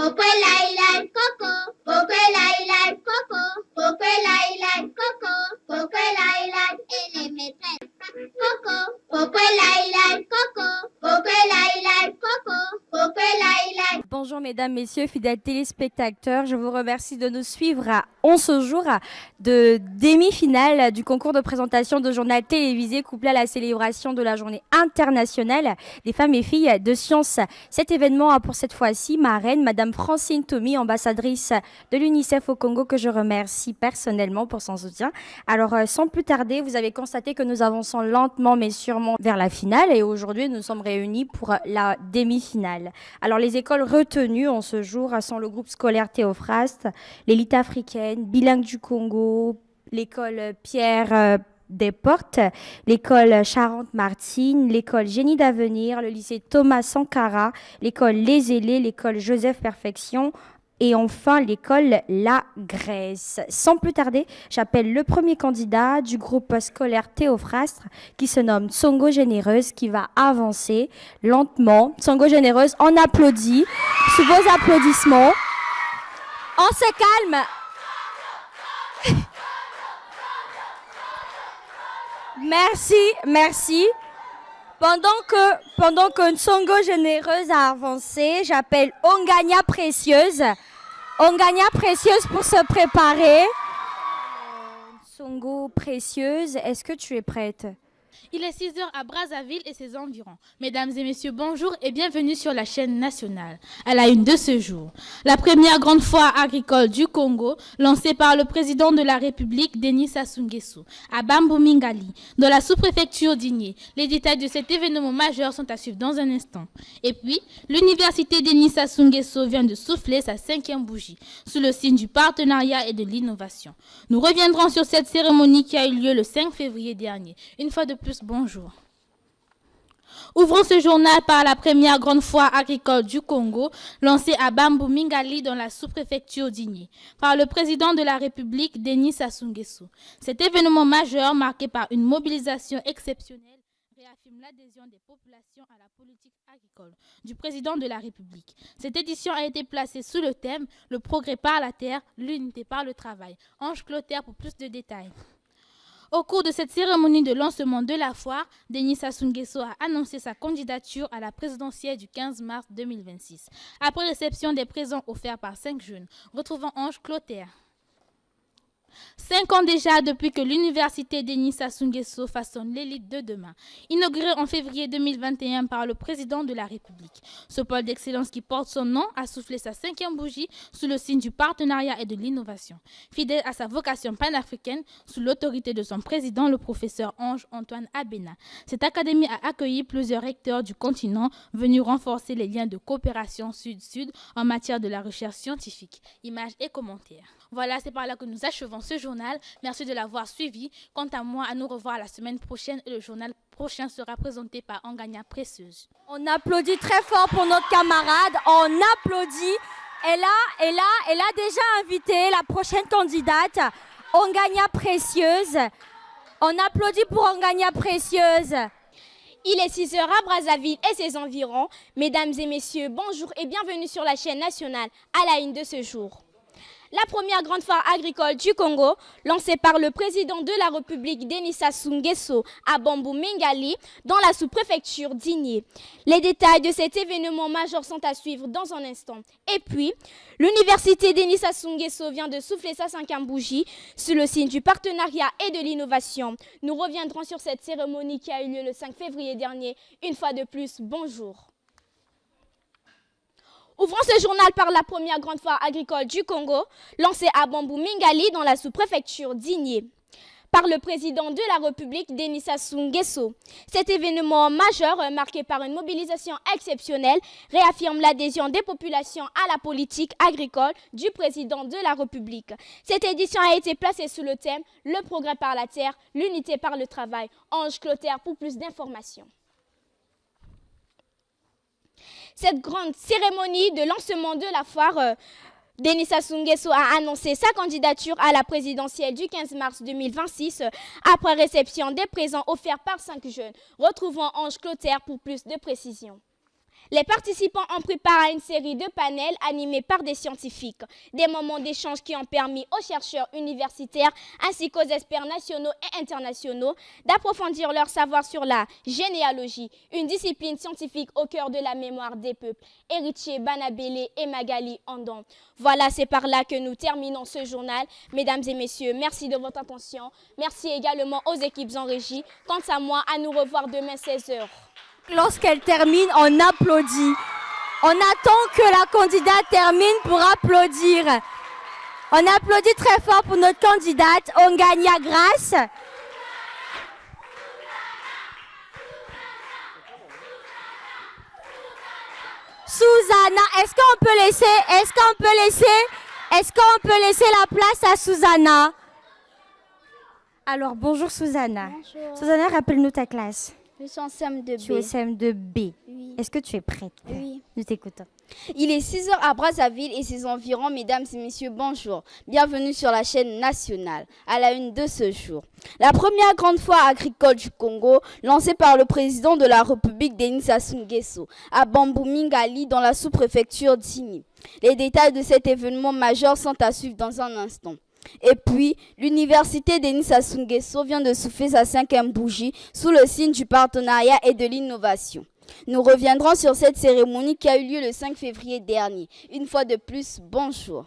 Coco, et les maîtresses. Bonjour mesdames, messieurs, fidèles téléspectateurs, je vous remercie de nous suivre à 11 jours de demi-finale du concours de présentation de journal télévisé couplé à la célébration de la journée internationale des femmes et filles de sciences. Cet événement a pour cette fois-ci marraine Madame Francine Tomy, ambassadrice de l'UNICEF au Congo, que je remercie personnellement pour son soutien. Alors sans plus tarder, vous avez constaté que nous avançons lentement mais sûrement vers la finale et aujourd'hui nous sommes réunis pour la demi-finale. Alors les écoles retenues en ce jour sont le groupe scolaire Théophraste, l'élite africaine, bilingue du Congo, l'école Pierre des Portes, l'école Charente-Martine, l'école Génie d'Avenir, le lycée Thomas Sankara, l'école Les Ailés, l'école Joseph Perfection et enfin l'école La Grèce. Sans plus tarder, j'appelle le premier candidat du groupe scolaire Théophraste qui se nomme Tsongo Généreuse, qui va avancer lentement. Tsongo Généreuse, on applaudit. Sous vos applaudissements, on se calme. Merci. Pendant que Tsongo Généreuse a avancé, j'appelle Ongania Précieuse. Ongania Précieuse pour se préparer. Tsongo Précieuse, est-ce que tu es prête? Il est 6 heures à Brazzaville et ses environs. Mesdames et messieurs, bonjour et bienvenue sur la chaîne nationale. À la une de ce jour, la première grande foire agricole du Congo, lancée par le président de la République, Denis Sassou Nguesso, à Bambou-Mingali, dans la sous-préfecture d'Igné. Les détails de cet événement majeur sont à suivre dans un instant. Et puis, l'université Denis Sassou Nguesso vient de souffler sa 5e bougie, sous le signe du partenariat et de l'innovation. Nous reviendrons sur cette cérémonie qui a eu lieu le 5 février dernier. Une fois de plus, bonjour. Ouvrons ce journal par la première grande foire agricole du Congo, lancée à Bambou-Mingali dans la sous-préfecture d'Igné, par le président de la République, Denis Sassou Nguesso. Cet événement majeur, marqué par une mobilisation exceptionnelle, réaffirme l'adhésion des populations à la politique agricole du président de la République. Cette édition a été placée sous le thème « Le progrès par la terre, l'unité par le travail ». Ange Clotaire pour plus de détails. Au cours de cette cérémonie de lancement de la foire, Denis Sassou Nguesso a annoncé sa candidature à la présidentielle du 15 mars 2026. Après réception des présents offerts par 5 jeunes, retrouvons Ange Clotaire. 5 ans déjà depuis que l'université Denis Sassou Nguesso façonne l'élite de demain, inaugurée en février 2021 par le président de la République. Ce pôle d'excellence qui porte son nom a soufflé sa 5e bougie sous le signe du partenariat et de l'innovation. Fidèle à sa vocation panafricaine, sous l'autorité de son président, le professeur Ange-Antoine Abena. Cette académie a accueilli plusieurs recteurs du continent venus renforcer les liens de coopération sud-sud en matière de la recherche scientifique. Images et commentaires. Voilà, c'est par là que nous achevons ce journal. Merci de l'avoir suivi. Quant à moi, à nous revoir la semaine prochaine et le journal prochain sera présenté par Ongania Précieuse. On applaudit très fort pour notre camarade. On applaudit. Elle a déjà invité la prochaine candidate, Ongania Précieuse. On applaudit pour Ongania Précieuse. Il est 6 heures à Brazzaville et ses environs. Mesdames et messieurs, bonjour et bienvenue sur la chaîne nationale à la une de ce jour. La première grande foire agricole du Congo, lancée par le président de la République Denis Sassou Nguesso à Bambou-Mingali, dans la sous-préfecture d'Igné. Les détails de cet événement majeur sont à suivre dans un instant. Et puis, l'université Denis Sassou Nguesso vient de souffler sa 5e bougie sous le signe du partenariat et de l'innovation. Nous reviendrons sur cette cérémonie qui a eu lieu le 5 février dernier. Une fois de plus, bonjour. Ouvrons ce journal par la première grande foire agricole du Congo, lancée à Bambou-Mingali dans la sous-préfecture d'Igné, par le président de la République, Denis Sassou Nguesso. Cet événement majeur, marqué par une mobilisation exceptionnelle, réaffirme l'adhésion des populations à la politique agricole du président de la République. Cette édition a été placée sous le thème « Le progrès par la terre, l'unité par le travail ». Ange Clotaire pour plus d'informations. Cette grande cérémonie de lancement de la foire, Denis Sassou Nguesso a annoncé sa candidature à la présidentielle du 15 mars 2026 après réception des présents offerts par 5 jeunes. Retrouvons Ange Clotaire pour plus de précisions. Les participants ont pris part à une série de panels animés par des scientifiques. Des moments d'échange qui ont permis aux chercheurs universitaires ainsi qu'aux experts nationaux et internationaux d'approfondir leur savoir sur la généalogie, une discipline scientifique au cœur de la mémoire des peuples. Héritier Banabélé et Magali Andon. Voilà, c'est par là que nous terminons ce journal. Mesdames et messieurs, merci de votre attention. Merci également aux équipes en régie. Quant à moi, à nous revoir demain 16h. Lorsqu'elle termine, on applaudit. On attend que la candidate termine pour applaudir. On applaudit très fort pour notre candidate, Ongania Grace. Susanna, est-ce qu'on peut laisser la place à Susanna? Alors, bonjour Susanna. Bonjour. Susanna, rappelle-nous ta classe. Je suis en CM2B. Tu es au CM2B. Oui. Est-ce que tu es prête? Oui. Nous t'écoutons. Il est 6h à Brazzaville et ses environs. Mesdames et messieurs, bonjour. Bienvenue sur la chaîne nationale, à la une de ce jour. La première grande foire agricole du Congo, lancée par le président de la République, Denis Sassou Nguesso, à Bambou-Mingali, dans la sous-préfecture d'Igny. Les détails de cet événement majeur sont à suivre dans un instant. Et puis, l'université Denis Sassou Nguesso vient de souffler sa 5e bougie sous le signe du partenariat et de l'innovation. Nous reviendrons sur cette cérémonie qui a eu lieu le 5 février dernier. Une fois de plus, bonjour.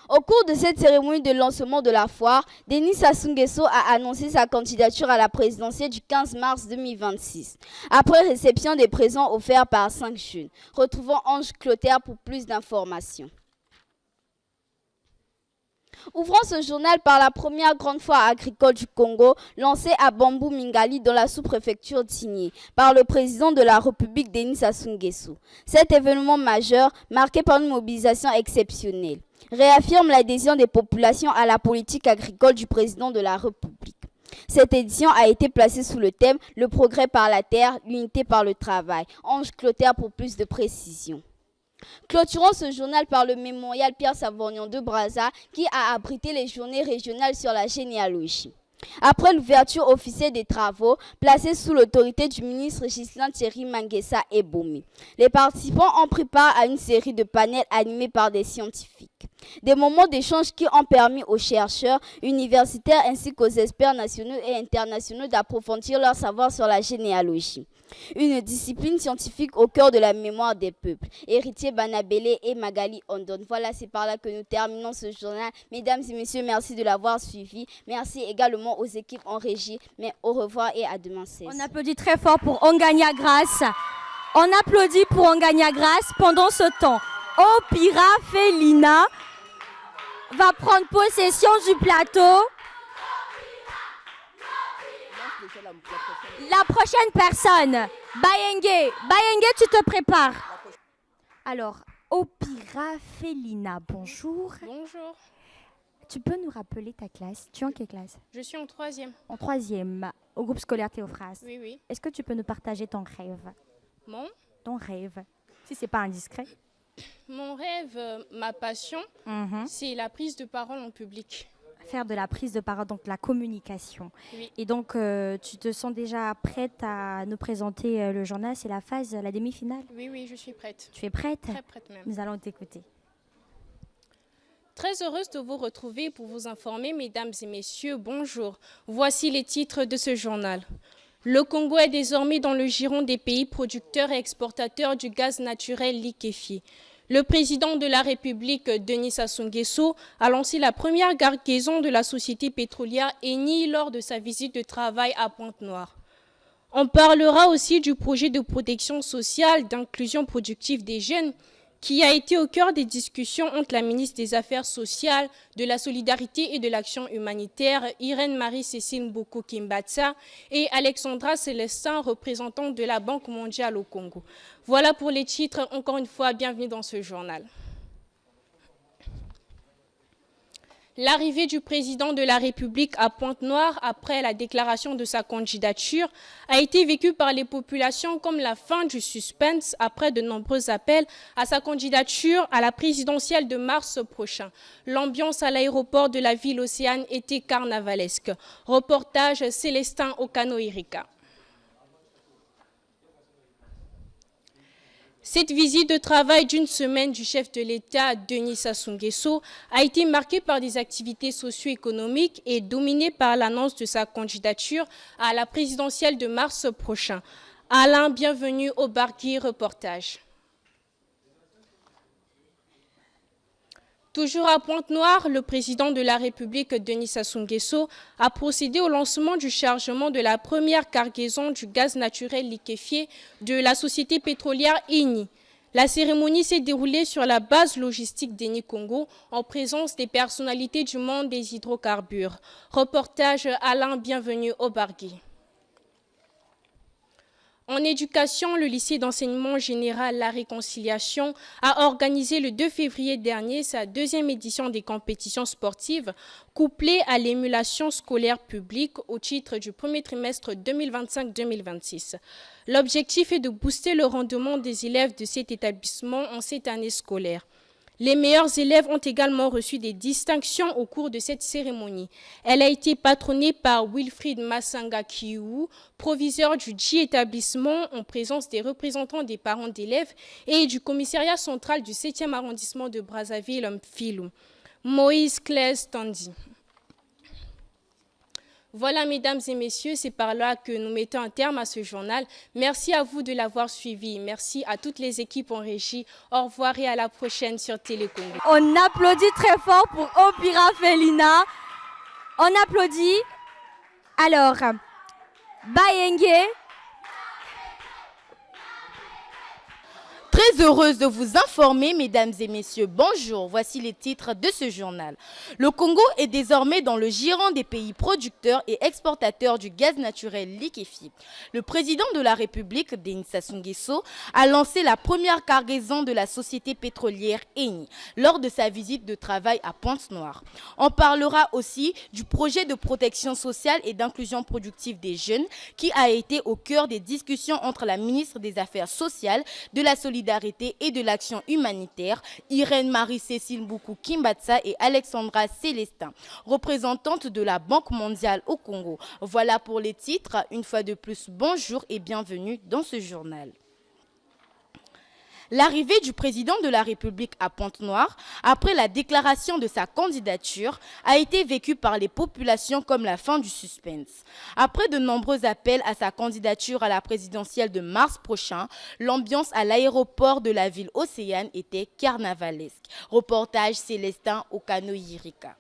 Au cours de cette cérémonie de lancement de la foire, Denis Sassou Nguesso a annoncé sa candidature à la présidentielle du 15 mars 2026. Après réception des présents offerts par 5 jeunes. Retrouvons Ange Clotaire pour plus d'informations. Ouvrons ce journal par la première grande foire agricole du Congo, lancée à Bambou-Mingali dans la sous-préfecture d'Igny, par le président de la République Denis Sassou Nguesso. Cet événement majeur, marqué par une mobilisation exceptionnelle, réaffirme l'adhésion des populations à la politique agricole du président de la République. Cette édition a été placée sous le thème « Le progrès par la terre, l'unité par le travail ». Ange Clotaire pour plus de précisions. Clôturons ce journal par le mémorial Pierre Savorgnan de Brazza qui a abrité les journées régionales sur la généalogie. Après l'ouverture officielle des travaux, placés sous l'autorité du ministre Ghislain Thierry Manguessa Ebomi, les participants ont pris part à une série de panels animés par des scientifiques. Des moments d'échange qui ont permis aux chercheurs, universitaires ainsi qu'aux experts nationaux et internationaux d'approfondir leur savoir sur la généalogie. Une discipline scientifique au cœur de la mémoire des peuples. Héritier Banabélé et Magali Andon. Voilà, c'est par là que nous terminons ce journal. Mesdames et messieurs, merci de l'avoir suivi. Merci également aux équipes en régie. Mais au revoir et à demain 16. On applaudit très fort pour Ongania Grace. On applaudit pour Ongania Grace. Pendant ce temps, Opira Felina va prendre possession du plateau. La prochaine personne, Bayenge. Bayenge, tu te prépares. Alors, Opira Felina, bonjour. Bonjour, Tu peux nous rappeler ta classe? Tu es en quelle classe? je suis en 3e. En 3e, au groupe scolaire Théophras. Oui, oui. Est-ce que tu peux nous partager ton rêve? Mon, Ton rêve, si c'est pas indiscret. mon rêve, ma passion, c'est la prise de parole en public. Faire de la prise de parole, donc la communication. Oui. Et donc, tu te sens déjà prête à nous présenter le journal? C'est la phase, la demi-finale. Oui, oui, je suis prête. Tu es prête? Très prête même. Nous allons t'écouter. Très heureuse de vous retrouver pour vous informer, mesdames et messieurs, bonjour. Voici les titres de ce journal. Le Congo est désormais dans le giron des pays producteurs et exportateurs du gaz naturel liquéfié. Le président de la République, Denis Sassou Nguesso, a lancé la première cargaison de la société pétrolière Eni lors de sa visite de travail à Pointe-Noire. On parlera aussi du projet de protection sociale d'inclusion productive des jeunes qui a été au cœur des discussions entre la ministre des Affaires sociales, de la solidarité et de l'action humanitaire, Irène Marie-Cécile Mboko-Kimbatsa, et Alexandra Célestin, représentante de la Banque mondiale au Congo. Voilà pour les titres. Encore une fois, bienvenue dans ce journal. L'arrivée du président de la République à Pointe-Noire après la déclaration de sa candidature a été vécue par les populations comme la fin du suspense après de nombreux appels à sa candidature à la présidentielle de mars prochain. L'ambiance à l'aéroport de la ville océane était carnavalesque. Reportage Célestin Okano-Erika. Cette visite de travail d'une semaine du chef de l'État, Denis Sassou Nguesso, a été marquée par des activités socio-économiques et dominée par l'annonce de sa candidature à la présidentielle de mars prochain. Alain, bienvenue au Bargui Reportage. Toujours à Pointe-Noire, le président de la République, Denis Sassou Nguesso, a procédé au lancement du chargement de la première cargaison du gaz naturel liquéfié de la société pétrolière Eni. La cérémonie s'est déroulée sur la base logistique d'Eni Congo en présence des personnalités du monde des hydrocarbures. Reportage Alain, bienvenue au Bargui. En éducation, le lycée d'enseignement général La Réconciliation a organisé le 2 février dernier sa deuxième édition des compétitions sportives couplées à l'émulation scolaire publique au titre du premier trimestre 2025-2026. L'objectif est de booster le rendement des élèves de cet établissement en cette année scolaire. Les meilleurs élèves ont également reçu des distinctions au cours de cette cérémonie. Elle a été patronnée par Wilfried Massanga Kiou, proviseur du dit établissement en présence des représentants des parents d'élèves et du commissariat central du 7e arrondissement de Brazzaville, Mfilou. Moïse Claes Tandy. Voilà, mesdames et messieurs, c'est par là que nous mettons un terme à ce journal. Merci à vous de l'avoir suivi. Merci à toutes les équipes en régie. Au revoir et à la prochaine sur Télécongo. On applaudit très fort pour Opira Felina. On applaudit. Alors, Bayenge. Très heureuse de vous informer, mesdames et messieurs, bonjour, voici les titres de ce journal. Le Congo est désormais dans le giron des pays producteurs et exportateurs du gaz naturel liquéfié. Le président de la République, Denis Sassou Nguesso, a lancé la première cargaison de la société pétrolière Eni lors de sa visite de travail à Pointe-Noire. On parlera aussi du projet de protection sociale et d'inclusion productive des jeunes qui a été au cœur des discussions entre la ministre des Affaires sociales, de la solidarité et de l'action humanitaire, Irène Marie-Cécile Mboukou Kimbatsa et Alexandra Célestin, représentantes de la Banque mondiale au Congo. Voilà pour les titres. Une fois de plus, bonjour et bienvenue dans ce journal. L'arrivée du président de la République à Pointe-Noire, après la déclaration de sa candidature, a été vécue par les populations comme la fin du suspense. Après de nombreux appels à sa candidature à la présidentielle de mars prochain, l'ambiance à l'aéroport de la ville océane était carnavalesque. Reportage Célestin Okano-Yirika.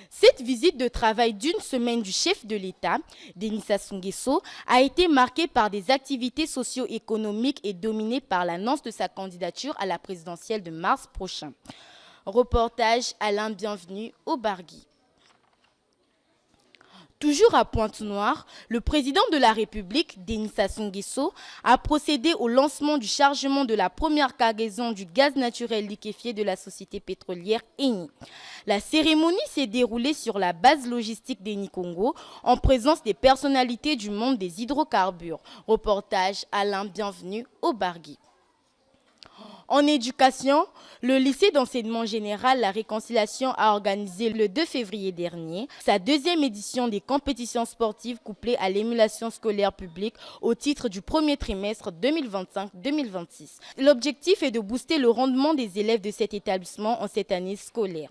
Cette visite de travail d'une semaine du chef de l'État, Denis Sassou Nguesso, a été marquée par des activités socio-économiques et dominée par l'annonce de sa candidature à la présidentielle de mars prochain. Reportage Alain, bienvenue au Bargui. Toujours à Pointe-Noire, le président de la République, Denis Sassou Nguesso, a procédé au lancement du chargement de la première cargaison du gaz naturel liquéfié de la société pétrolière Eni. La cérémonie s'est déroulée sur la base logistique d'Eni Congo en présence des personnalités du monde des hydrocarbures. Reportage Alain, bienvenue au Bargui. En éducation, le lycée d'enseignement général La Réconciliation a organisé le 2 février dernier sa deuxième édition des compétitions sportives couplées à l'émulation scolaire publique au titre du premier trimestre 2025-2026. L'objectif est de booster le rendement des élèves de cet établissement en cette année scolaire.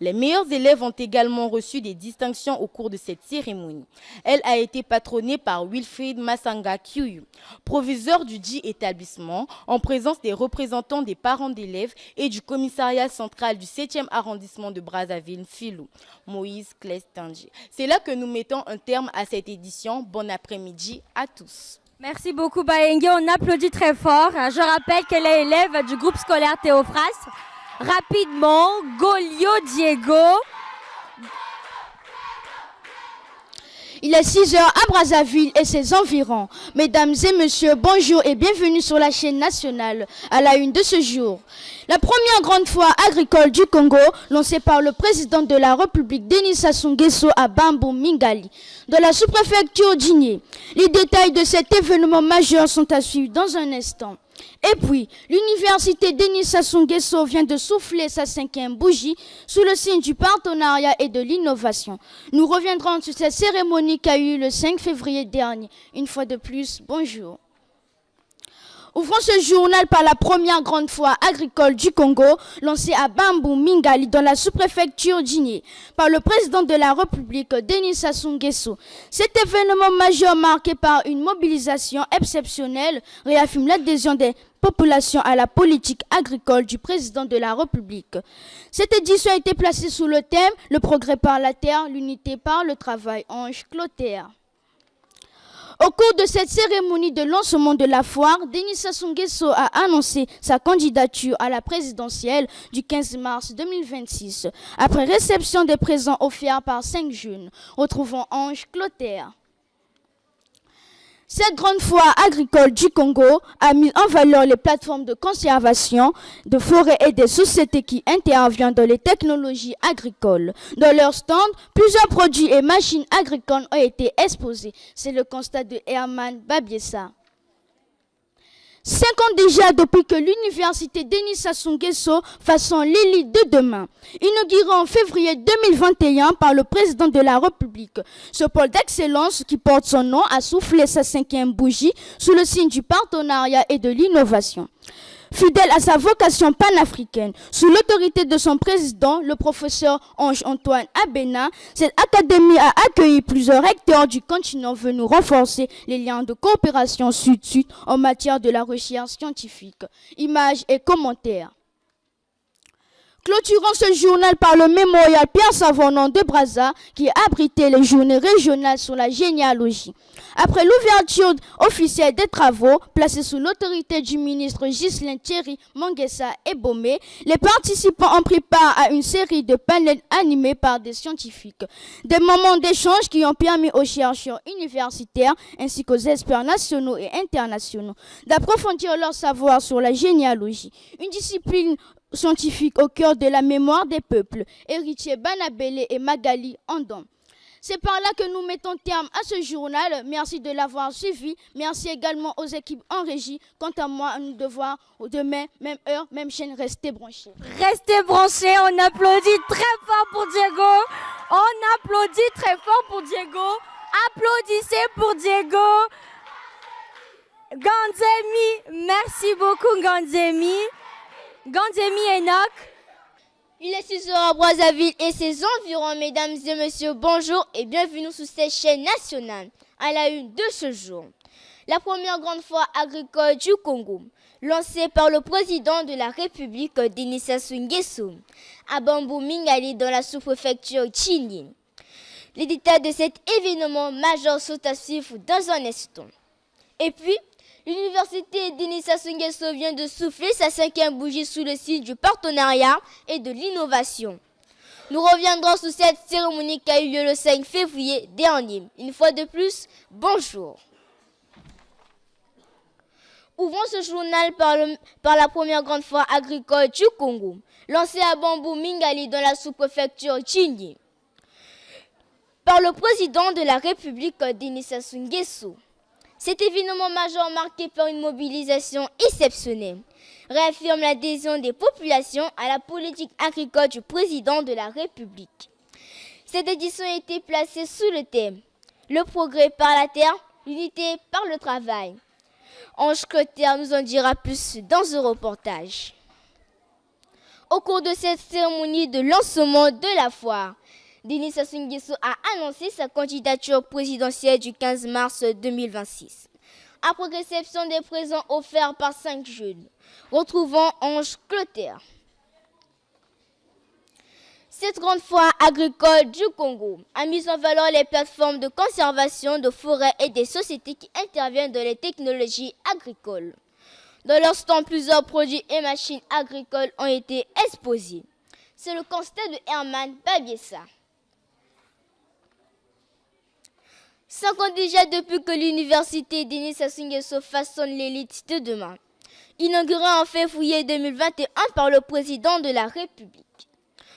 Les meilleurs élèves ont également reçu des distinctions au cours de cette cérémonie. Elle a été patronnée par Wilfried Massanga Kiou, proviseur du dit établissement, en présence des représentants des parents d'élèves et du commissariat central du 7e arrondissement de Brazzaville, Filou. Moïse Claes Tandy. C'est là que nous mettons un terme à cette édition. Bon après-midi à tous. Merci beaucoup Bayenge, on applaudit très fort. Je rappelle qu'elle est élève du groupe scolaire Théophras. Rapidement, Golio Diego. Il est 6 heures à Brazzaville et ses environs. Mesdames et messieurs, bonjour et bienvenue sur la chaîne nationale à la une de ce jour. La première grande foire agricole du Congo, lancée par le président de la République Denis Sassou Nguesso à Bambou Mingali, dans la sous-préfecture d'Igné. Les détails de cet événement majeur sont à suivre dans un instant. Et puis, l'université Denis Sassou Nguesso vient de souffler sa 5e bougie sous le signe du partenariat et de l'innovation. Nous reviendrons sur cette cérémonie qui a eu le 5 février dernier. Une fois de plus, bonjour. Ouvrons ce journal par la première grande foire agricole du Congo, lancée à Bambou Mingali dans la sous-préfecture d'Igné, par le président de la République, Denis Sassou Nguesso. Cet événement majeur marqué par une mobilisation exceptionnelle réaffirme l'adhésion des populations à la politique agricole du président de la République. Cette édition a été placée sous le thème « Le progrès par la terre, l'unité par le travail » Ange Clotaire. Au cours de cette cérémonie de lancement de la foire, Denis Sassou Nguesso a annoncé sa candidature à la présidentielle du 15 mars 2026, après réception des présents offerts par 5 jeunes, retrouvant Ange Clotaire. Cette grande foire agricole du Congo a mis en valeur les plateformes de conservation de forêts et des sociétés qui interviennent dans les technologies agricoles. Dans leur stand, plusieurs produits et machines agricoles ont été exposés. C'est le constat de Herman Babiessa. 5 ans déjà depuis que l'université Denis Sassou Nguesso façonne l'élite de demain. Inauguré en février 2021 par le président de la République, ce pôle d'excellence qui porte son nom a soufflé sa 5e bougie sous le signe du partenariat et de l'innovation. Fidèle à sa vocation panafricaine, sous l'autorité de son président, le professeur Ange-Antoine Abena, cette académie a accueilli plusieurs recteurs du continent venus renforcer les liens de coopération sud-sud en matière de la recherche scientifique. Images et commentaires. Clôturons ce journal par le mémorial Pierre Savorgnan de Brazza qui abritait les journées régionales sur la généalogie. Après l'ouverture officielle des travaux, placés sous l'autorité du ministre Ghislain Thierry Manguessa Ebomé, les participants ont pris part à une série de panels animés par des scientifiques. Des moments d'échange qui ont permis aux chercheurs universitaires ainsi qu'aux experts nationaux et internationaux d'approfondir leur savoir sur la généalogie, une discipline scientifique au cœur de la mémoire des peuples, héritiers Banabélé et Magali Andon. C'est par là que nous mettons terme à ce journal. Merci de l'avoir suivi. Merci également aux équipes en régie. Quant à moi, nous devons demain, même heure, même chaîne, rester branchés. Restez branchés, on applaudit très fort pour Diego. On applaudit très fort pour Diego. Applaudissez pour Diego. Ganzemi, merci beaucoup Ganzemi. Ganzemi Enoch. Il est 6 heures à Brazzaville et ses environs, mesdames et messieurs, bonjour et bienvenue sur cette chaîne nationale à la une de ce jour. La première grande foire agricole du Congo, lancée par le président de la République, Denis Sassou Nguesso, à Bambou Mingali dans la sous-préfecture Tchini. Les détails de cet événement majeur sont à suivre dans un instant. Et puis, l'université Denis Sassou Nguesso vient de souffler sa 5e bougie sous le signe du partenariat et de l'innovation. Nous reviendrons sur cette cérémonie qui a eu lieu le 5 février dernier. Une fois de plus, bonjour. Ouvrons ce journal par la première grande foire agricole du Congo, lancée à Bambou Mingali dans la sous-préfecture Tchini, par le président de la République Denis Sassou Nguesso. Cet événement majeur marqué par une mobilisation exceptionnelle réaffirme l'adhésion des populations à la politique agricole du président de la République. Cette édition a été placée sous le thème « Le progrès par la terre, l'unité par le travail ». Ange Clotaire nous en dira plus dans ce reportage. Au cours de cette cérémonie de lancement de la foire, Denis Sassou Nguesso a annoncé sa candidature présidentielle du 15 mars 2026. Après réception des présents offerts par 5 jeunes, retrouvant Ange Clotaire. Cette grande foire agricole du Congo a mis en valeur les plateformes de conservation de forêts et des sociétés qui interviennent dans les technologies agricoles. Dans leur stand, plusieurs produits et machines agricoles ont été exposés. C'est le constat de Herman Babiessa. 5 ans déjà depuis que l'université Denis Sassou Nguesso façonne l'élite de demain. Inauguré en février 2021 par le président de la République.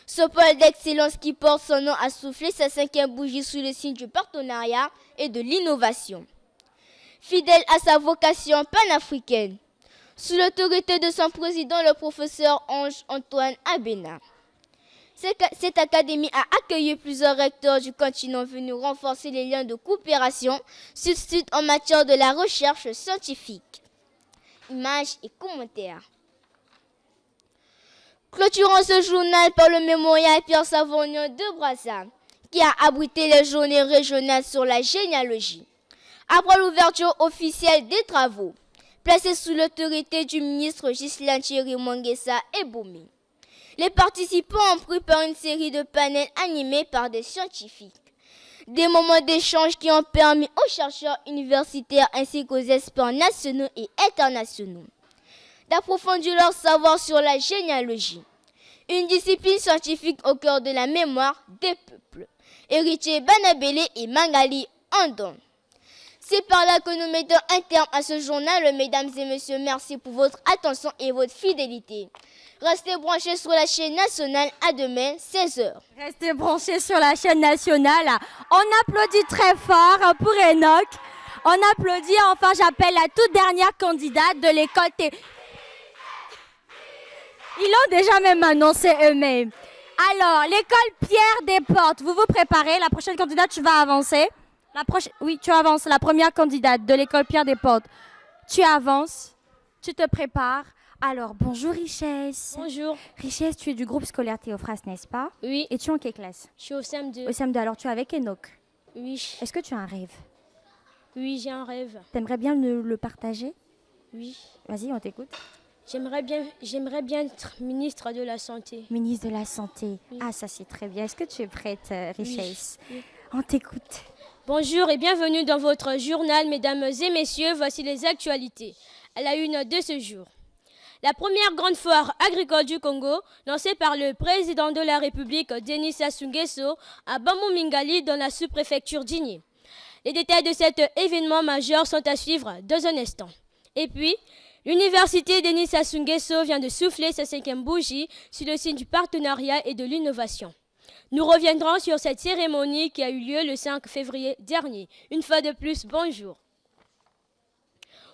Ce pôle d'excellence qui porte son nom a soufflé sa 5e bougie sous le signe du partenariat et de l'innovation. Fidèle à sa vocation panafricaine, sous l'autorité de son président, le professeur Ange-Antoine Abena. Cette académie a accueilli plusieurs recteurs du continent venus renforcer les liens de coopération sud-sud en matière de la recherche scientifique. images et commentaires. Clôturons ce journal par le mémorial Pierre Savognon de Brazza, qui a abrité les journées régionales sur la généalogie. Après l'ouverture officielle des travaux, placés sous l'autorité du ministre Ghislain Thierry Manguessa et Boumi, les participants ont pris part à une série de panels animés par des scientifiques. Des moments d'échange qui ont permis aux chercheurs universitaires ainsi qu'aux experts nationaux et internationaux d'approfondir leur savoir sur la généalogie, une discipline scientifique au cœur de la mémoire des peuples. Héritier Banabélé et Mangali Andon. C'est par là que nous mettons un terme à ce journal. Mesdames et messieurs, merci pour votre attention et votre fidélité. Restez branchés sur la chaîne nationale. À demain, 16h. Restez branchés sur la chaîne nationale. On applaudit très fort pour Enoch. On applaudit. Enfin, j'appelle la toute dernière candidate de l'école Ils l'ont déjà même annoncé eux-mêmes. Alors, l'école Pierre Desportes, vous vous préparez. La prochaine candidate, tu vas avancer. Oui, tu avances. La première candidate de l'école Pierre Desportes. Tu avances, tu te prépares. Alors, bonjour Richesse. Bonjour. Richesse, tu es du groupe scolaire Théophras, n'est-ce pas? Oui. Et tu es en quelle classe? Je suis au CM2. Au CM2, alors tu es avec Enoch. Oui. Est-ce que tu as un rêve? Oui, j'ai un rêve. T'aimerais bien le partager? Oui. Vas-y, on t'écoute. J'aimerais bien être ministre de la Santé. Ministre de la Santé. Oui. Ah, ça c'est très bien. Est-ce que tu es prête, Richesse? Oui. On t'écoute. Bonjour et bienvenue dans votre journal, mesdames et messieurs. Voici les actualités à la une de ce jour. La première grande foire agricole du Congo, lancée par le président de la République, Denis Sassou Nguesso, à Bambou-Mingali, dans la sous-préfecture d'Igny. Les détails de cet événement majeur sont à suivre dans un instant. Et puis, l'université Denis Sassou Nguesso vient de souffler sa 5e bougie sur le signe du partenariat et de l'innovation. Nous reviendrons sur cette cérémonie qui a eu lieu le 5 février dernier. Une fois de plus, bonjour.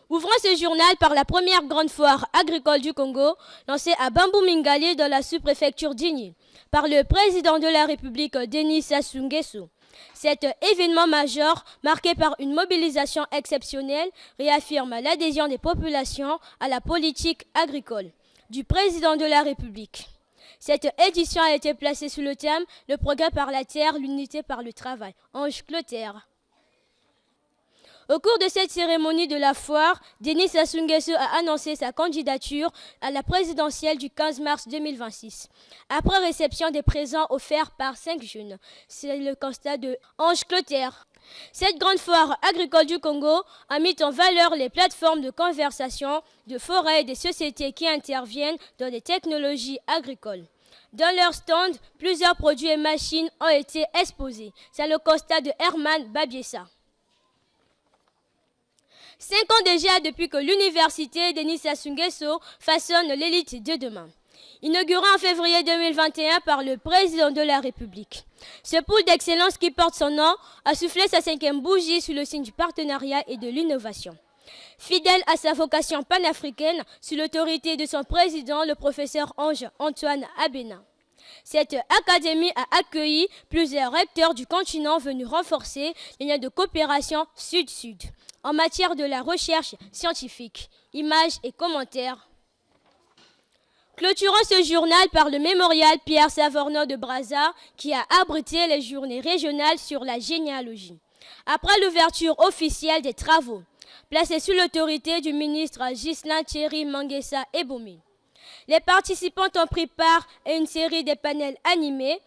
Ouvrons ce journal par la première grande foire agricole du Congo, lancée à Bambou-Mingali dans la sous-préfecture d'Igny, par le président de la République Denis Sassou Nguesso. Cet événement majeur, marqué par une mobilisation exceptionnelle, réaffirme l'adhésion des populations à la politique agricole du président de la République. Cette édition a été placée sous le thème « Le progrès par la terre, l'unité par le travail ». Ange Clotaire. Au cours de cette cérémonie de la foire, Denis Sassou Nguesso a annoncé sa candidature à la présidentielle du 15 mars 2026. Après réception des présents offerts par 5 jeunes. C'est le constat de Ange Clotaire. Cette grande foire agricole du Congo a mis en valeur les plateformes de conversation, de forêts et des sociétés qui interviennent dans les technologies agricoles. Dans leur stand, plusieurs produits et machines ont été exposés. C'est le constat de Herman Babiessa. 5 ans déjà depuis que l'université Denis Sassou Nguesso façonne l'élite de demain. Inauguré en février 2021 par le président de la République. Ce pôle d'excellence qui porte son nom a soufflé sa 5e bougie sous le signe du partenariat et de l'innovation. Fidèle à sa vocation panafricaine, sous l'autorité de son président, le professeur Ange-Antoine Abena. Cette académie a accueilli plusieurs recteurs du continent venus renforcer les liens de coopération sud-sud en matière de la recherche scientifique, images et commentaires. Clôturons ce journal par le mémorial Pierre Savognon de Brazza qui a abrité les journées régionales sur la généalogie. Après l'ouverture officielle des travaux, placés sous l'autorité du ministre Ghislain Thierry Manguessa et Boumi. Les participants ont pris part à une série de panels animés,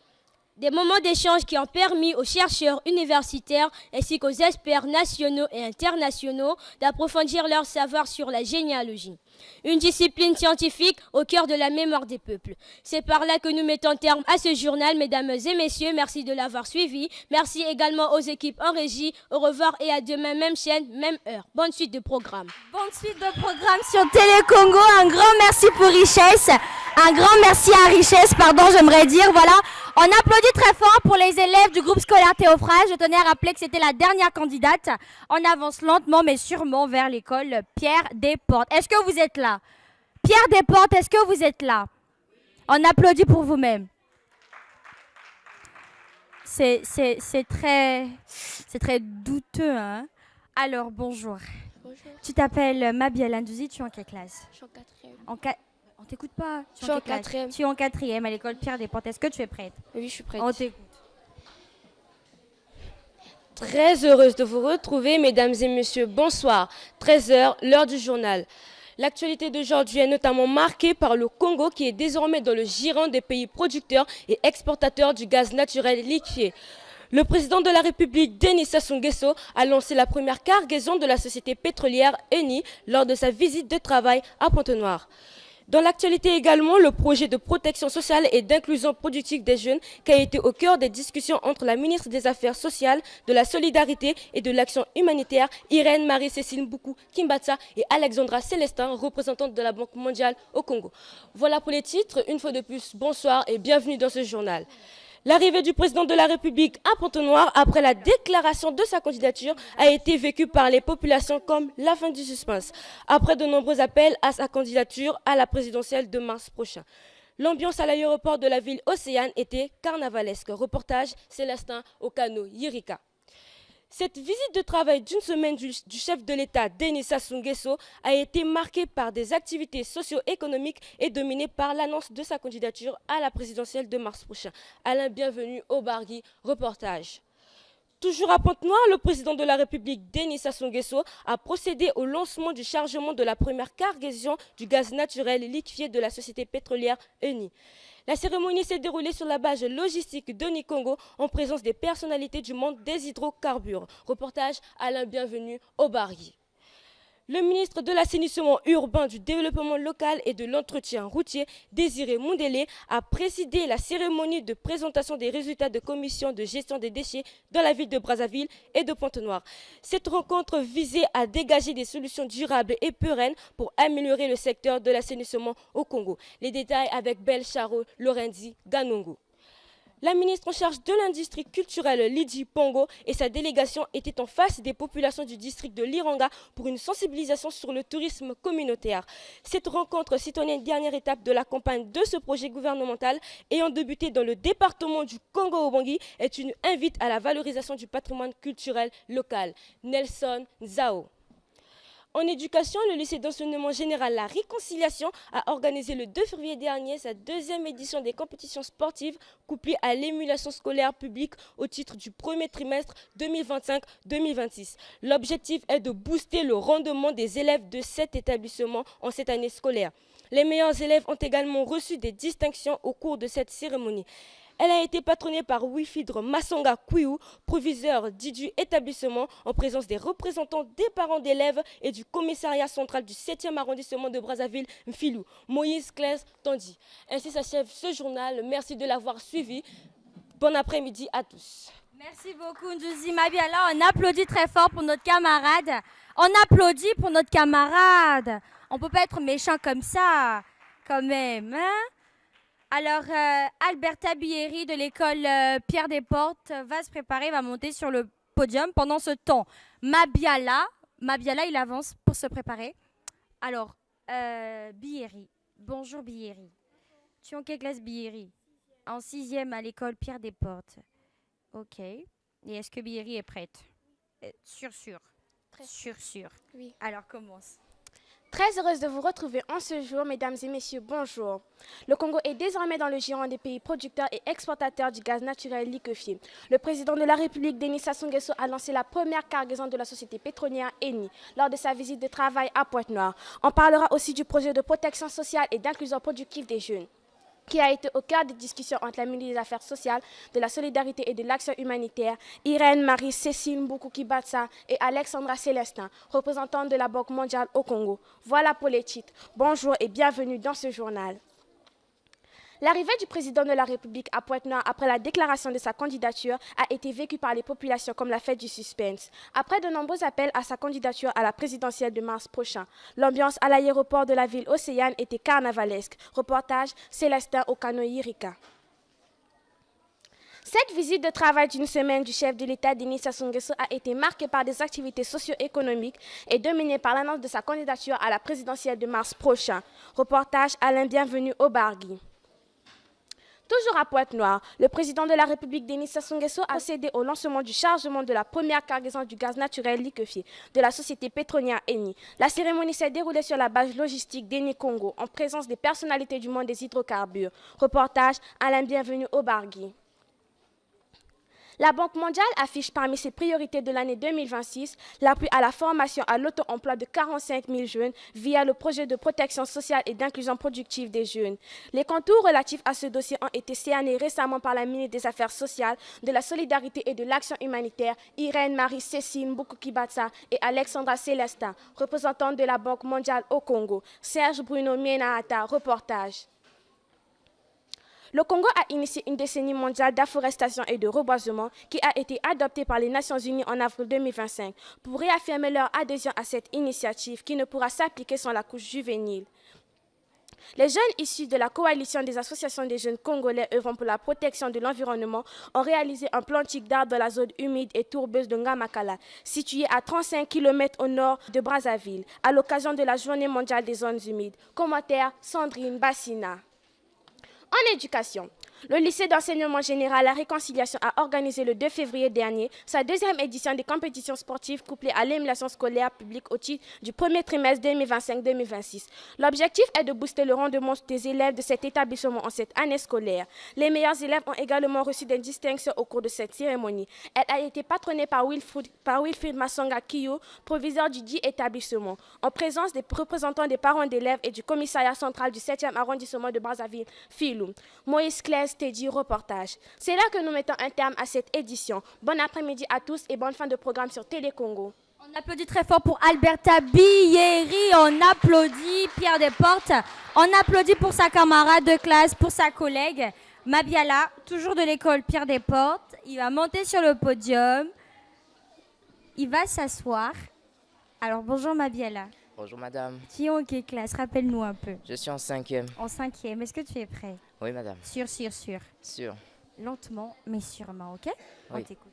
des moments d'échange qui ont permis aux chercheurs universitaires ainsi qu'aux experts nationaux et internationaux d'approfondir leur savoir sur la généalogie. Une discipline scientifique au cœur de la mémoire des peuples. C'est par là que nous mettons terme à ce journal, mesdames et messieurs. Merci de l'avoir suivi. Merci également aux équipes en régie. Au revoir et à demain, même chaîne, même heure. Bonne suite de programme. Bonne suite de programme sur Télé Congo. Un grand merci pour Richesse. Un grand merci à Richesse, pardon, j'aimerais dire. Voilà, on applaudit très fort pour les élèves du groupe scolaire Théophras. Je tenais à rappeler que c'était la dernière candidate. On avance lentement mais sûrement vers l'école Pierre Desportes. Est-ce que vous êtes là? Pierre Desportes, est-ce que vous êtes là? On applaudit pour vous-même. C'est très douteux, hein? Alors, bonjour. Bonjour. Bonjour. Tu t'appelles Mabiala Ndouzi, tu es en quelle classe? Je suis en quatrième. On t'écoute pas. Je suis en quatrième. Tu es en quatrième à l'école Pierre des Portes. Est-ce que tu es prête? Oui, je suis prête. On t'écoute. Très heureuse de vous retrouver, mesdames et messieurs. Bonsoir. 13 h, l'heure du journal. L'actualité d'aujourd'hui est notamment marquée par le Congo qui est désormais dans le giron des pays producteurs et exportateurs du gaz naturel liquéfié. Le président de la République, Denis Sassou Nguesso, a lancé la première cargaison de la société pétrolière Eni lors de sa visite de travail à Pointe-Noire. Dans l'actualité également, le projet de protection sociale et d'inclusion productive des jeunes qui a été au cœur des discussions entre la ministre des Affaires sociales, de la solidarité et de l'action humanitaire, Irène Marie-Cécile Mboukou Kimbatsa et Alexandra Célestin, représentante de la Banque mondiale au Congo. Voilà pour les titres. Une fois de plus, bonsoir et bienvenue dans ce journal. L'arrivée du président de la République à Pointe-Noire après la déclaration de sa candidature a été vécue par les populations comme la fin du suspense, après de nombreux appels à sa candidature à la présidentielle de mars prochain. L'ambiance à l'aéroport de la ville océane était carnavalesque. Reportage Célestin Okano Yirika. Cette visite de travail d'une semaine du chef de l'État, Denis Sassou Nguesso, a été marquée par des activités socio-économiques et dominée par l'annonce de sa candidature à la présidentielle de mars prochain. Alain, bienvenue au Bargui. Reportage. Toujours à Pointe-Noire, le président de la République, Denis Sassou Nguesso, a procédé au lancement du chargement de la première cargaison du gaz naturel liquéfié de la société pétrolière Eni. La cérémonie s'est déroulée sur la base logistique de Nikongo en présence des personnalités du monde des hydrocarbures. Reportage Alain, bienvenue au Bargui. Le ministre de l'Assainissement urbain, du développement local et de l'entretien routier, Désiré Moundélé, a présidé la cérémonie de présentation des résultats de commission de gestion des déchets dans la ville de Brazzaville et de Pointe-Noire. Cette rencontre visait à dégager des solutions durables et pérennes pour améliorer le secteur de l'assainissement au Congo. Les détails avec Belle Charo Lorenzi Ganongo. La ministre en charge de l'industrie culturelle, Lydie Pongo, et sa délégation étaient en face des populations du district de Liranga pour une sensibilisation sur le tourisme communautaire. Cette rencontre citoyenne, dernière étape de la campagne de ce projet gouvernemental, ayant débuté dans le département du Congo-Obangi, est une invite à la valorisation du patrimoine culturel local. Nelson Nzao. En éducation, le lycée d'enseignement général La Réconciliation a organisé le 2 février dernier sa deuxième édition des compétitions sportives couplées à l'émulation scolaire publique au titre du premier trimestre 2025-2026. L'objectif est de booster le rendement des élèves de cet établissement en cette année scolaire. Les meilleurs élèves ont également reçu des distinctions au cours de cette cérémonie. Elle a été patronnée par Wifidre Massonga Kouiou, proviseur du établissement, en présence des représentants des parents d'élèves et du commissariat central du 7e arrondissement de Brazzaville, Mfilou, Moïse Claes Tandi. Ainsi s'achève ce journal. Merci de l'avoir suivi. Bon après-midi à tous. Merci beaucoup, Ndouzi Mabiala. On applaudit très fort pour notre camarade. On applaudit pour notre camarade. On ne peut pas être méchant comme ça, quand même, hein? Alors, Alberta Bieri de l'école Pierre des Portes va se préparer, va monter sur le podium. Pendant ce temps, Mabiala, il avance pour se préparer. Alors, Bieri, bonjour Bieri. Tu es en quelle classe Bieri? En 6e à l'école Pierre des Portes. Ok. Et est-ce que Bieri est prête? Sûr. Sûr. Oui. Alors, commence. Très heureuse de vous retrouver en ce jour, mesdames et messieurs, bonjour. Le Congo est désormais dans le giron des pays producteurs et exportateurs du gaz naturel liquéfié. Le président de la République, Denis Sassou Nguesso, a lancé la première cargaison de la société pétrolière Eni lors de sa visite de travail à Pointe-Noire. On parlera aussi du projet de protection sociale et d'inclusion productive des jeunes, qui a été au cœur des discussions entre la ministre des Affaires sociales, de la solidarité et de l'action humanitaire, Irène Marie-Cécile Mboukou Kimbatsa et Alexandra Célestin, représentante de la Banque mondiale au Congo. Voilà pour les titres. Bonjour et bienvenue dans ce journal. L'arrivée du président de la République à Pointe-Noire après la déclaration de sa candidature a été vécue par les populations comme la fête du suspense. Après de nombreux appels à sa candidature à la présidentielle de mars prochain, l'ambiance à l'aéroport de la ville océane était carnavalesque. Reportage Célestin Okano Yirika. Cette visite de travail d'une semaine du chef de l'État, Denis Sassou Nguesso, a été marquée par des activités socio-économiques et dominée par l'annonce de sa candidature à la présidentielle de mars prochain. Reportage Alain, bienvenue au Bargui. Toujours à Pointe-Noire, le président de la République Denis Sassou Nguesso a procédé au lancement du chargement de la première cargaison du gaz naturel liquéfié de la société pétrolière Eni. La cérémonie s'est déroulée sur la base logistique d'Eni Congo en présence des personnalités du monde des hydrocarbures. Reportage Alain Bienvenu au Bargui. La Banque mondiale affiche parmi ses priorités de l'année 2026 l'appui à la formation à l'auto-emploi de 45 000 jeunes via le projet de protection sociale et d'inclusion productive des jeunes. Les contours relatifs à ce dossier ont été cernés récemment par la ministre des Affaires sociales, de la solidarité et de l'action humanitaire, Irène Marie-Cécile Mboukou-Kibatsa et Alexandra Célestin, représentante de la Banque mondiale au Congo. Serge Bruno Mienahata, reportage. Le Congo a initié une décennie mondiale d'afforestation et de reboisement qui a été adoptée par les Nations Unies en avril 2025 pour réaffirmer leur adhésion à cette initiative qui ne pourra s'appliquer sans la couche juvénile. Les jeunes issus de la coalition des associations des jeunes congolais œuvrant pour la protection de l'environnement ont réalisé un plantique d'arbres dans la zone humide et tourbeuse de Ngamakala, située à 35 km au nord de Brazzaville, à l'occasion de la Journée mondiale des zones humides. Commentaire Sandrine Bassina. En éducation, le lycée d'enseignement général La Réconciliation a organisé le 2 février dernier sa deuxième édition des compétitions sportives couplées à l'émulation scolaire publique au titre du premier trimestre 2025-2026. L'objectif est de booster le rendement des élèves de cet établissement en cette année scolaire. Les meilleurs élèves ont également reçu des distinctions au cours de cette cérémonie. Elle a été patronnée par Wilfried Massonga Kiyo, proviseur du dit établissement, en présence des représentants des parents d'élèves et du commissariat central du 7e arrondissement de Brazzaville, Filou. Moïse Claes Teddy, reportage. C'est là que nous mettons un terme à cette édition. Bon après-midi à tous et bonne fin de programme sur Télé Congo. On applaudit très fort pour Alberta Biyeri, on applaudit Pierre Desportes, on applaudit pour sa camarade de classe, pour sa collègue Mabiala, toujours de l'école Pierre Desportes. Il va monter sur le podium, il va s'asseoir. Alors bonjour Mabiala. Bonjour madame. Tu es en quelle classe? Rappelle-nous un peu. Je suis en 5e. En 5e, est-ce que tu es prêt? Oui madame. Sûr. Sûr. Lentement mais sûrement, ok? Oui. On t'écoute.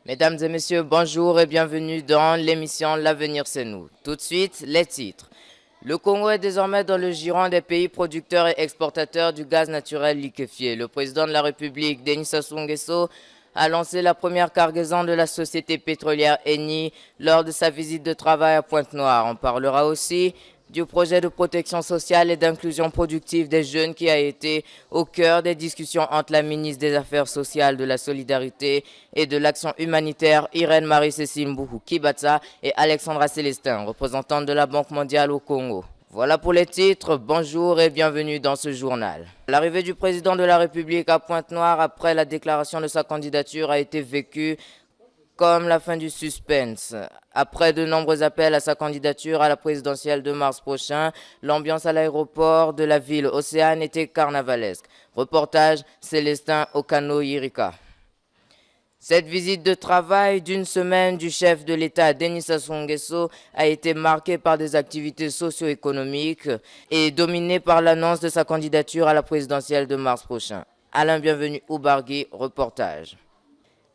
Mesdames et messieurs, bonjour et bienvenue dans l'émission L'avenir c'est nous. Tout de suite, les titres. Le Congo est désormais dans le giron des pays producteurs et exportateurs du gaz naturel liquéfié. Le président de la République, Denis Sassou Nguesso, a lancé la première cargaison de la société pétrolière Eni lors de sa visite de travail à Pointe-Noire. On parlera aussi du projet de protection sociale et d'inclusion productive des jeunes qui a été au cœur des discussions entre la ministre des Affaires sociales, de la solidarité et de l'action humanitaire, Irène Marie-Cécile Mboukou-Kibatsa, et Alexandra Célestin, représentante de la Banque mondiale au Congo. Voilà pour les titres, bonjour et bienvenue dans ce journal. L'arrivée du président de la République à Pointe-Noire après la déclaration de sa candidature a été vécue comme la fin du suspense. Après de nombreux appels à sa candidature à la présidentielle de mars prochain, l'ambiance à l'aéroport de la ville Océane était carnavalesque. Reportage Célestin Okano-Yirika. Cette visite de travail d'une semaine du chef de l'État, Denis Sassou Nguesso, a été marquée par des activités socio-économiques et dominée par l'annonce de sa candidature à la présidentielle de mars prochain. Alain Bienvenu Oubargui, reportage.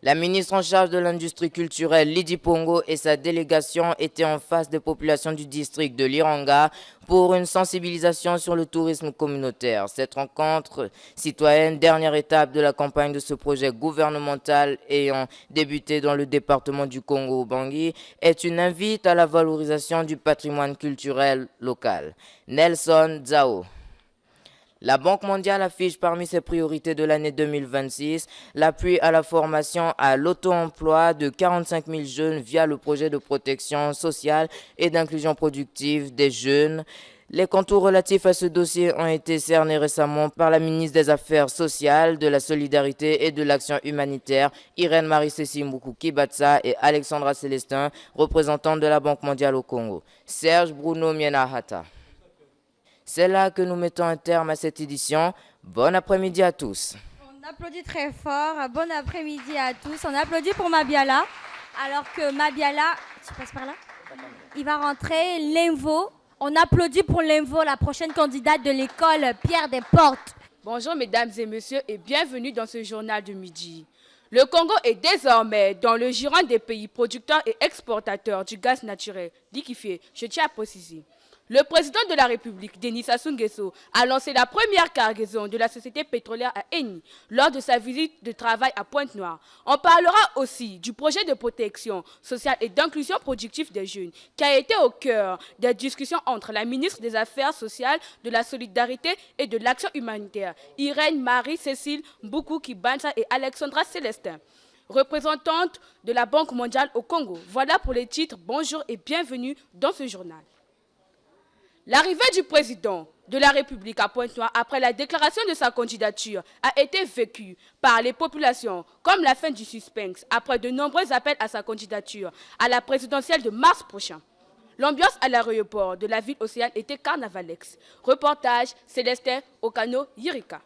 La ministre en charge de l'industrie culturelle, Lydie Pongo, et sa délégation étaient en face des populations du district de Liranga pour une sensibilisation sur le tourisme communautaire. Cette rencontre citoyenne, dernière étape de la campagne de ce projet gouvernemental ayant débuté dans le département du Congo-Bangui, est une invite à la valorisation du patrimoine culturel local. Nelson Zao. La Banque mondiale affiche parmi ses priorités de l'année 2026 l'appui à la formation à l'auto-emploi de 45 000 jeunes via le projet de protection sociale et d'inclusion productive des jeunes. Les contours relatifs à ce dossier ont été cernés récemment par la ministre des Affaires sociales, de la solidarité et de l'action humanitaire, Irène Marie-Cécile Mboukou-Kibatsa, et Alexandra Célestin, représentante de la Banque mondiale au Congo. Serge Bruno Mienahata. C'est là que nous mettons un terme à cette édition. Bon après-midi à tous. On applaudit très fort. Bon après-midi à tous. On applaudit pour Mabiala. Alors que Mabiala, tu passes par là? Il va rentrer. L'Invo. On applaudit pour l'Invo, la prochaine candidate de l'école Pierre Desportes. Bonjour mesdames et messieurs et bienvenue dans ce journal de midi. Le Congo est désormais dans le giron des pays producteurs et exportateurs du gaz naturel liquéfié. Je tiens à préciser. Le président de la République, Denis Sassou Nguesso, a lancé la première cargaison de la société pétrolière à Eni lors de sa visite de travail à Pointe-Noire. On parlera aussi du projet de protection sociale et d'inclusion productive des jeunes qui a été au cœur des discussions entre la ministre des Affaires sociales, de la solidarité et de l'action humanitaire, Irène Marie-Cécile Mboukou-Kibanza et Alexandra Célestin, représentante de la Banque mondiale au Congo. Voilà pour les titres. Bonjour et bienvenue dans ce journal. L'arrivée du président de la République à Pointe-Noire après la déclaration de sa candidature a été vécue par les populations comme la fin du suspense après de nombreux appels à sa candidature à la présidentielle de mars prochain. L'ambiance à l'aéroport de la ville océane était carnavalex. Reportage Célestin Okano-Yirika.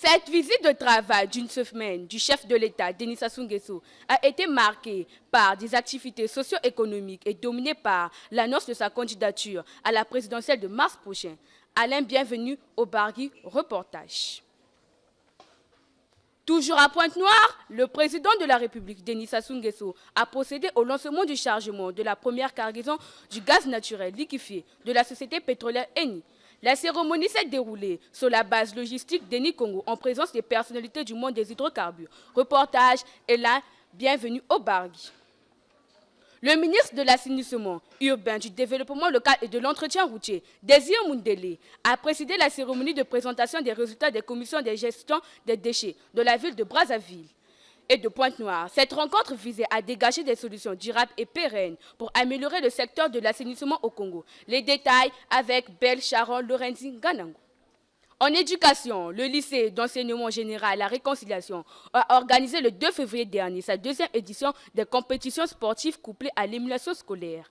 Cette visite de travail d'une semaine du chef de l'État, Denis Sassou Nguesso, a été marquée par des activités socio-économiques et dominée par l'annonce de sa candidature à la présidentielle de mars prochain. Alain, bienvenue au Bargui, reportage. Toujours à Pointe-Noire, le président de la République, Denis Sassou Nguesso, a procédé au lancement du chargement de la première cargaison du gaz naturel liquéfié de la société pétrolière Eni. La cérémonie s'est déroulée sur la base logistique d'Eni Congo en présence des personnalités du monde des hydrocarbures. Reportage Alain, bienvenue au Bargui. Le ministre de l'Assainissement urbain, du développement local et de l'entretien routier, Désir Mundele, a présidé la cérémonie de présentation des résultats des commissions de gestion des déchets de la ville de Brazzaville et de Pointe-Noire. Cette rencontre visait à dégager des solutions durables et pérennes pour améliorer le secteur de l'assainissement au Congo. Les détails avec Belle Sharon Lorenzi Ganango. En éducation, le lycée d'enseignement général La Réconciliation a organisé le 2 février dernier sa deuxième édition des compétitions sportives couplées à l'émulation scolaire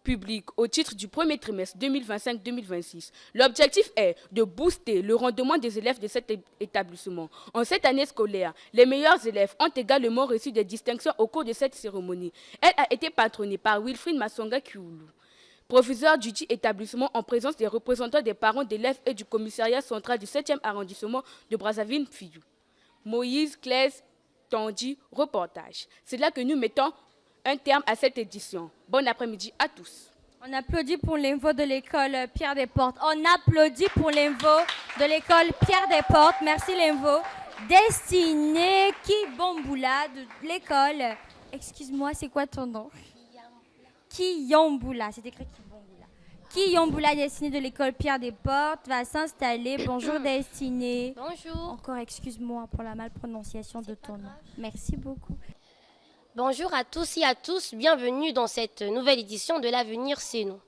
publique au titre du premier trimestre 2025-2026. L'objectif est de booster le rendement des élèves de cet établissement. En cette année scolaire, les meilleurs élèves ont également reçu des distinctions au cours de cette cérémonie. Elle a été patronnée par Wilfried Masonga Kioulou, proviseur du dit établissement, en présence des représentants des parents d'élèves et du commissariat central du 7e arrondissement de Brazzaville-Fiyou. Moïse Claes Tandi, reportage. C'est là que nous mettons un terme à cette édition. Bon après-midi à tous. On applaudit pour l'invo de l'école Pierre Desportes. On applaudit pour l'invo de l'école Pierre Desportes. Merci l'invo. Destiné Kibomboula de l'école. Excuse-moi, c'est quoi ton nom? Kiyomboula. C'est écrit Kibomboula. Kiyomboula, Destinée de l'école Pierre Desportes, va s'installer. Bonjour Destinée. Bonjour. Encore excuse-moi pour la malprononciation de ton nom. Merci beaucoup. Bonjour à tous et à tous, bienvenue dans cette nouvelle édition de l'Avenir c'est nous.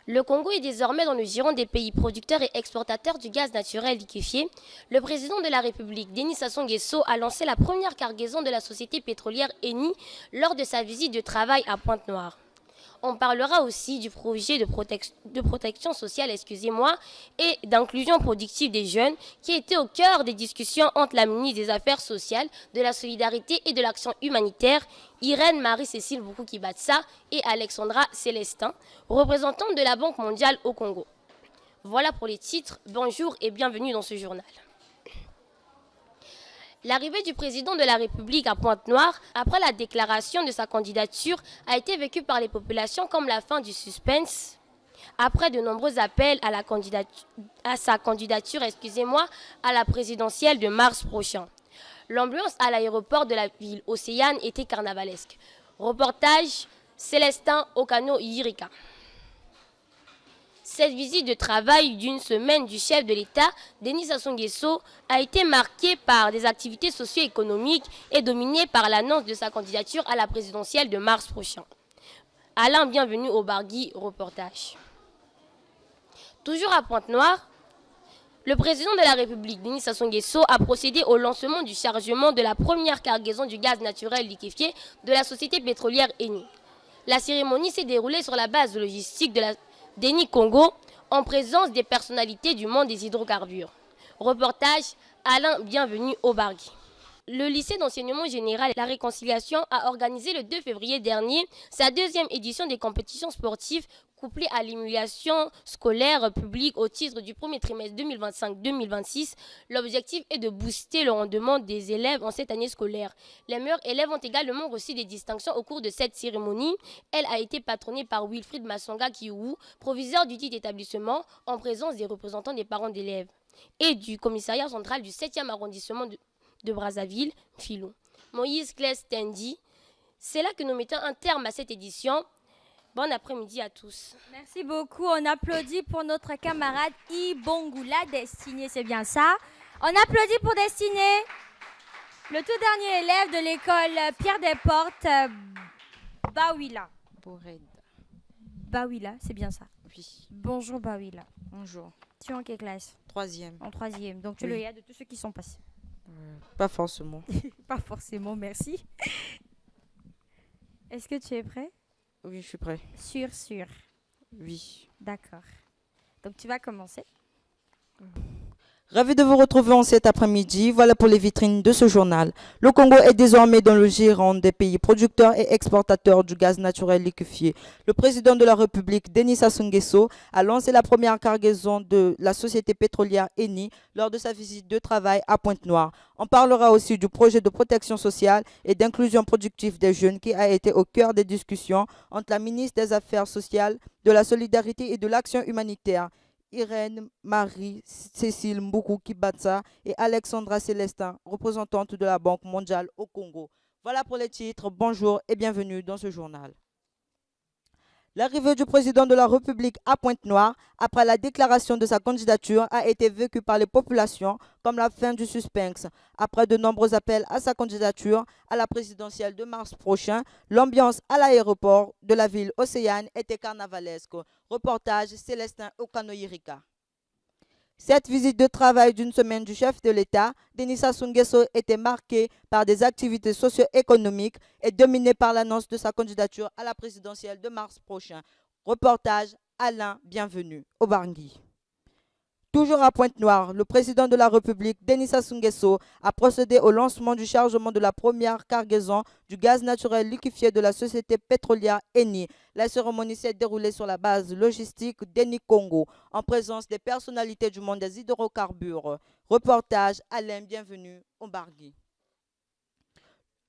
Le Congo est désormais dans le giron des pays producteurs et exportateurs du gaz naturel liquéfié. Le président de la République, Denis Sassou Nguesso, a lancé la première cargaison de la société pétrolière Eni lors de sa visite de travail à Pointe-Noire. On parlera aussi du projet de protection sociale et d'inclusion productive des jeunes qui était au cœur des discussions entre la ministre des Affaires sociales, de la solidarité et de l'action humanitaire, Irène Marie-Cécile Mboukou-Kibanza et Alexandra Célestin, représentantes de la Banque mondiale au Congo. Voilà pour les titres. Bonjour et bienvenue dans ce journal. L'arrivée du président de la République à Pointe-Noire, après la déclaration de sa candidature, a été vécue par les populations comme la fin du suspense. Après de nombreux appels à sa candidature à la présidentielle de mars prochain. L'ambiance à l'aéroport de la ville océane était carnavalesque. Reportage Célestin Okano-Yirika. Cette visite de travail d'une semaine du chef de l'État, Denis Sassou Nguesso, a été marquée par des activités socio-économiques et dominée par l'annonce de sa candidature à la présidentielle de mars prochain. Alain, bienvenue au Bargui, reportage. Toujours à Pointe-Noire, le président de la République, Denis Sassou Nguesso, a procédé au lancement du chargement de la première cargaison du gaz naturel liquéfié de la société pétrolière Eni. La cérémonie s'est déroulée sur la base logistique d'Eni Congo, en présence des personnalités du monde des hydrocarbures. Reportage Alain, bienvenue au Bargui. Le lycée d'enseignement général La Réconciliation a organisé le 2 février dernier sa deuxième édition des compétitions sportives couplée à l'émulation scolaire publique au titre du premier trimestre 2025-2026. L'objectif est de booster le rendement des élèves en cette année scolaire. Les meilleurs élèves ont également reçu des distinctions au cours de cette cérémonie. Elle a été patronnée par Wilfried Massonga Kiou, proviseur du dit établissement, en présence des représentants des parents d'élèves et du commissariat central du 7e arrondissement de Brazzaville, Filou. Moïse Claes Tendi. C'est là que nous mettons un terme à cette édition. Bon après-midi à tous. Merci beaucoup. On applaudit pour notre camarade Ibongoula Destinée, c'est bien ça. On applaudit pour Destinée. Le tout dernier élève de l'école Pierre Desportes, Bawila. Bawila, c'est bien ça. Oui. Bonjour Bawila. Bonjour. Tu es en quelle classe? 3e. En 3e. Donc tu es le héros de tous ceux qui sont passés. Pas forcément. Pas forcément, merci. Est-ce que tu es prêt? Oui, je suis prêt. Sûr. Oui. D'accord. Donc tu vas commencer. Ravi de vous retrouver en cet après-midi. Voilà pour les vitrines de ce journal. Le Congo est désormais dans le giron des pays producteurs et exportateurs du gaz naturel liquéfié. Le président de la République, Denis Sassou Nguesso, a lancé la première cargaison de la société pétrolière Eni lors de sa visite de travail à Pointe-Noire. On parlera aussi du projet de protection sociale et d'inclusion productive des jeunes qui a été au cœur des discussions entre la ministre des Affaires sociales, de la solidarité et de l'action humanitaire, Irène Marie-Cécile Mboukou Kibatsa et Alexandra Célestin, représentante de la Banque mondiale au Congo. Voilà pour les titres. Bonjour et bienvenue dans ce journal. L'arrivée du président de la République à Pointe-Noire, après la déclaration de sa candidature, a été vécue par les populations comme la fin du suspense. Après de nombreux appels à sa candidature à la présidentielle de mars prochain, l'ambiance à l'aéroport de la ville océane était carnavalesque. Reportage Célestin Okanoyirika. Cette visite de travail d'une semaine du chef de l'État, Denis Sassou Nguesso, était marquée par des activités socio-économiques et dominée par l'annonce de sa candidature à la présidentielle de mars prochain. Reportage Alain Bienvenu, au Bangui. Toujours à Pointe-Noire, le président de la République, Denis Sassou Nguesso, a procédé au lancement du chargement de la première cargaison du gaz naturel liquéfié de la société pétrolière Eni. La cérémonie s'est déroulée sur la base logistique d'Eni Congo, en présence des personnalités du monde des hydrocarbures. Reportage Alain Bienvenu, au Bangui.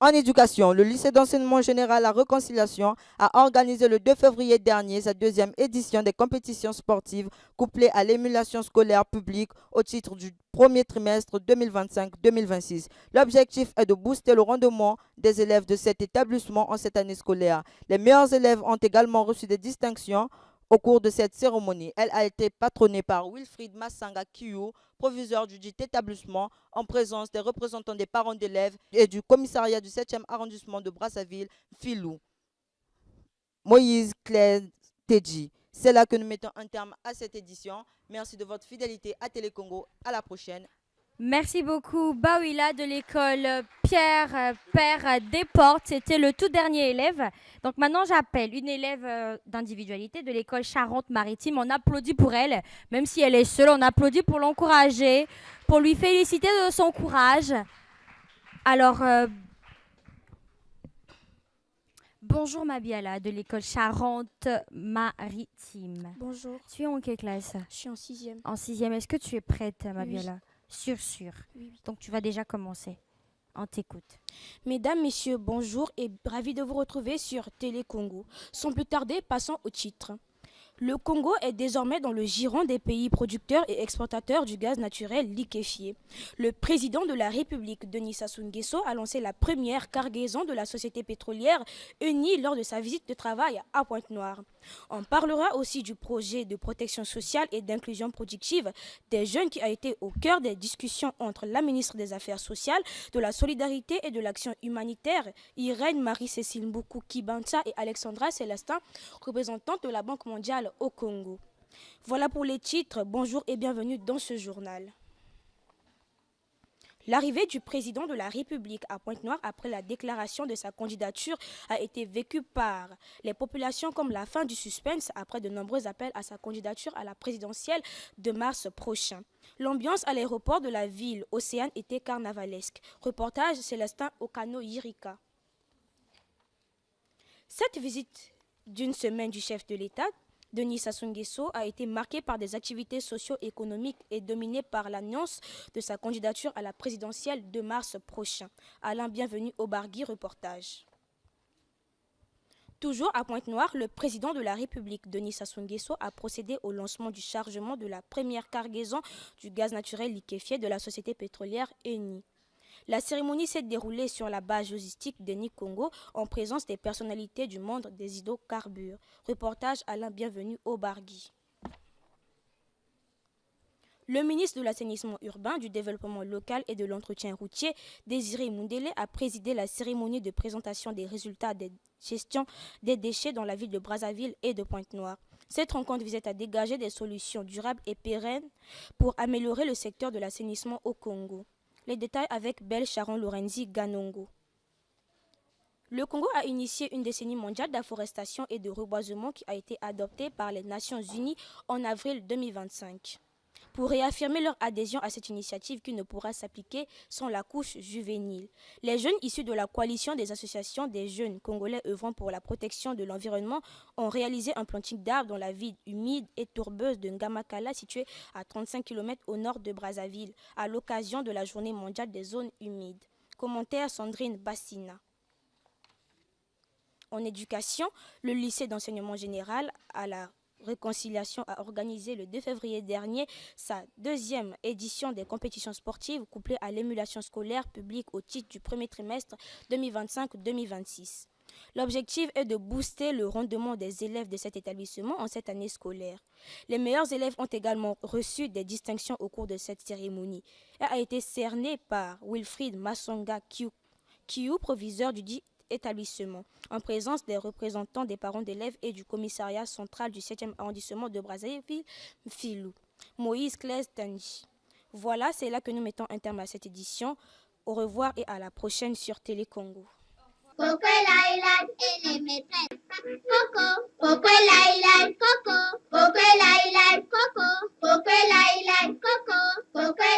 En éducation, le lycée d'enseignement général La Réconciliation a organisé le 2 février dernier sa deuxième édition des compétitions sportives couplées à l'émulation scolaire publique au titre du premier trimestre 2025-2026. L'objectif est de booster le rendement des élèves de cet établissement en cette année scolaire. Les meilleurs élèves ont également reçu des distinctions au cours de cette cérémonie. Elle a été patronnée par Wilfried Massanga Kiou, proviseur du dit établissement, en présence des représentants des parents d'élèves et du commissariat du 7e arrondissement de Brazzaville, Filou. Moïse Claes Tendi. C'est là que nous mettons un terme à cette édition. Merci de votre fidélité à Télécongo. À la prochaine. Merci beaucoup, Bawila de l'école Pierre Père Desportes. C'était le tout dernier élève. Donc maintenant, j'appelle une élève d'individualité de l'école Charente-Maritime. On applaudit pour elle, même si elle est seule. On applaudit pour l'encourager, pour lui féliciter de son courage. Alors, bonjour Mabiala de l'école Charente-Maritime. Bonjour. Tu es en quelle classe? Je suis en 6e. En 6e. Est-ce que tu es prête, Mabiala? Oui. Sûr. Oui. Donc tu vas déjà commencer. On t'écoute. Mesdames, Messieurs, bonjour et ravi de vous retrouver sur Télé Congo. Sans plus tarder, passons au titre. Le Congo est désormais dans le giron des pays producteurs et exportateurs du gaz naturel liquéfié. Le président de la République, Denis Sassou Nguesso, a lancé la première cargaison de la société pétrolière Eni lors de sa visite de travail à Pointe-Noire. On parlera aussi du projet de protection sociale et d'inclusion productive des jeunes qui a été au cœur des discussions entre la ministre des Affaires sociales, de la solidarité et de l'action humanitaire, Irène Marie-Cécile Mboukou Kibatsa et Alexandra Célestin, représentantes de la Banque mondiale au Congo. Voilà pour les titres. Bonjour et bienvenue dans ce journal. L'arrivée du président de la République à Pointe-Noire après la déclaration de sa candidature a été vécue par les populations comme la fin du suspense après de nombreux appels à sa candidature à la présidentielle de mars prochain. L'ambiance à l'aéroport de la ville océane était carnavalesque. Reportage Célestin Okanoyirika. Cette visite d'une semaine du chef de l'État, Denis Sassou Nguesso a été marqué par des activités socio-économiques et dominé par l'annonce de sa candidature à la présidentielle de mars prochain. Alain Bienvenu au Bargui, reportage. Toujours à Pointe-Noire, le président de la République, Denis Sassou Nguesso, a procédé au lancement du chargement de la première cargaison du gaz naturel liquéfié de la société pétrolière Eni. La cérémonie s'est déroulée sur la base logistique d'Eni Congo en présence des personnalités du monde des hydrocarbures. Reportage Alain Bienvenu au Bargui. Le ministre de l'Assainissement urbain, du développement local et de l'entretien routier, Désiré Moundélé, a présidé la cérémonie de présentation des résultats de gestion des déchets dans la ville de Brazzaville et de Pointe-Noire. Cette rencontre visait à dégager des solutions durables et pérennes pour améliorer le secteur de l'assainissement au Congo. Les détails avec Belle Sharon Lorenzi Ganongo. Le Congo a initié une décennie mondiale d'afforestation et de reboisement qui a été adoptée par les Nations Unies en avril 2025. Pour réaffirmer leur adhésion à cette initiative qui ne pourra s'appliquer sans la couche juvénile, les jeunes issus de la coalition des associations des jeunes congolais œuvrant pour la protection de l'environnement ont réalisé un planting d'arbres dans la ville humide et tourbeuse de Ngamakala, située à 35 km au nord de Brazzaville, à l'occasion de la journée mondiale des zones humides. Commentaire Sandrine Bassina. En éducation, le lycée d'enseignement général à la Réconciliation a organisé le 2 février dernier sa deuxième édition des compétitions sportives couplées à l'émulation scolaire publique au titre du premier trimestre 2025-2026. L'objectif est de booster le rendement des élèves de cet établissement en cette année scolaire. Les meilleurs élèves ont également reçu des distinctions au cours de cette cérémonie. Elle a été cernée par Wilfried Massonga Kiou, proviseur du dit établissement, en présence des représentants des parents d'élèves et du commissariat central du 7e arrondissement de Brazzaville, Filou, Moïse Claes Tanji. Voilà, c'est là que nous mettons un terme à cette édition. Au revoir et à la prochaine sur Télé Congo. Coco Laila et les maîtresses. Coco, Coco Laila, Coco, Coco Laila, Coco, Coco Laila, Coco, Coco